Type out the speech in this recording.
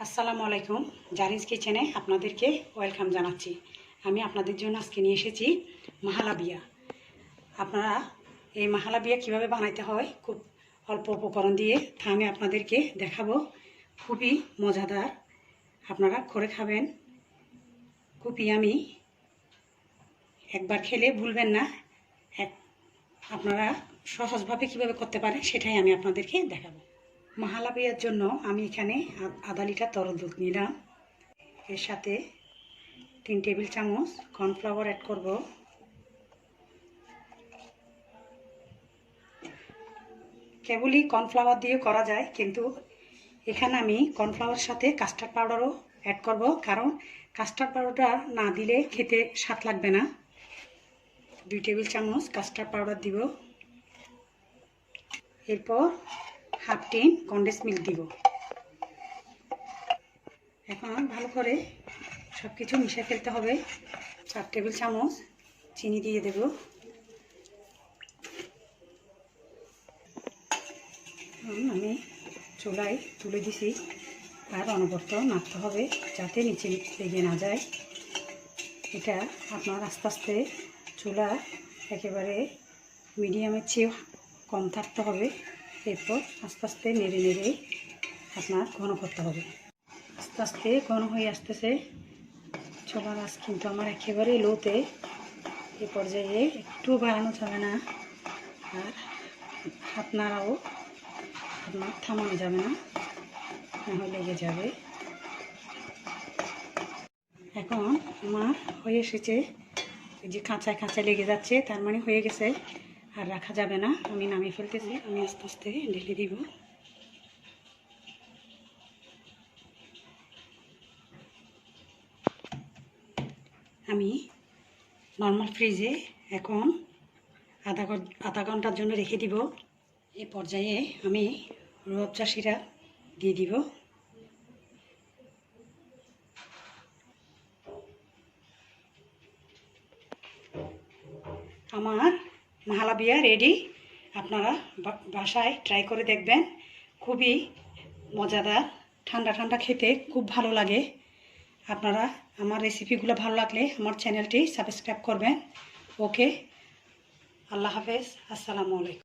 আসসালামু আলাইকুম। জারিন্স কিচেনে আপনাদেরকে ওয়েলকাম জানাচ্ছি। আমি আপনাদের জন্য আজকে নিয়ে এসেছি মাহালাবিয়া। আপনারা এই মাহালাবিয়া কিভাবে বানাইতে হয় খুব অল্প উপকরণ দিয়ে তা আমি আপনাদেরকে দেখাবো। খুবই মজাদার, আপনারা করে খাবেন। খুবই আমি একবার খেলে ভুলবেন না। আপনারা সহজভাবে কিভাবে করতে পারেন সেটাই আমি আপনাদেরকে দেখাবো। মাহালাবিয়ার জন্য আমি এখানে আধা লিটার তরল দুধ নিলাম। এর সাথে 3 টেবিল চামচ কর্নফ্লাওয়ার অ্যাড করব। কেবলই কর্নফ্লাওয়ার দিয়ে করা যায়, কিন্তু এখানে আমি কর্নফ্লাওয়ারের সাথে কাস্টার্ড পাউডারও অ্যাড করব, কারণ কাস্টার্ড পাউডার না দিলে খেতে স্বাদ লাগবে না। 2 টেবিল চামচ কাস্টার্ড পাউডার দিব। এরপর হাফ টিন কন্ডেন্স মিল্ক দিব। এখন ভালো করে সব কিছু মিশিয়ে ফেলতে হবে। 4 টেবিল চামচ চিনি দিয়ে দেব। আমি চুলায় তুলে দিছি, আর অনবরত নাড়তে হবে যাতে নিচে লেগে না যায়। এটা আপনার আস্তে আস্তে চুলা একেবারে মিডিয়ামের চেয়ে কম থাকতে হবে। এরপর আস্তে আস্তে নেড়ে নেড়ে আপনার ঘন করতে হবে। আস্তে আস্তে ঘন হয়ে আসতেছে। চুলার আঁচ কিন্তু আমার একেবারে লোতে। এ পর্যায়ে একটু বাড়ানো যাবে না, আর হাত নাড়াও আপনার থামানো যাবে না, নাহলে লেগে যাবে। এখন আমার হয়ে এসেছে। এই যে কাঁচা কাঁচা লেগে যাচ্ছে, তার মানে হয়ে গেছে, আর রাখা যাবে না। আমি নামিয়ে ফেলতেছি। আমি আস্তে আস্তে ঢেলে দিব। আমি নর্মাল ফ্রিজে এখন আধা ঘন্টার জন্য রেখে দিব। এই পর্যায়ে আমি রুহ আফজা সিরাপ দিয়ে দিব। আমার মাহালাবিয়া রেডি। আপনারা বাসায় ট্রাই করে দেখবেন। খুবই মজাদার, ঠান্ডা ঠান্ডা খেতে খুব ভালো লাগে। আপনারা আমার রেসিপিগুলো ভালো লাগলে আমার চ্যানেলটি সাবস্ক্রাইব করবেন। ওকে, আল্লাহ হাফেজ, আসসালামু আলাইকুম।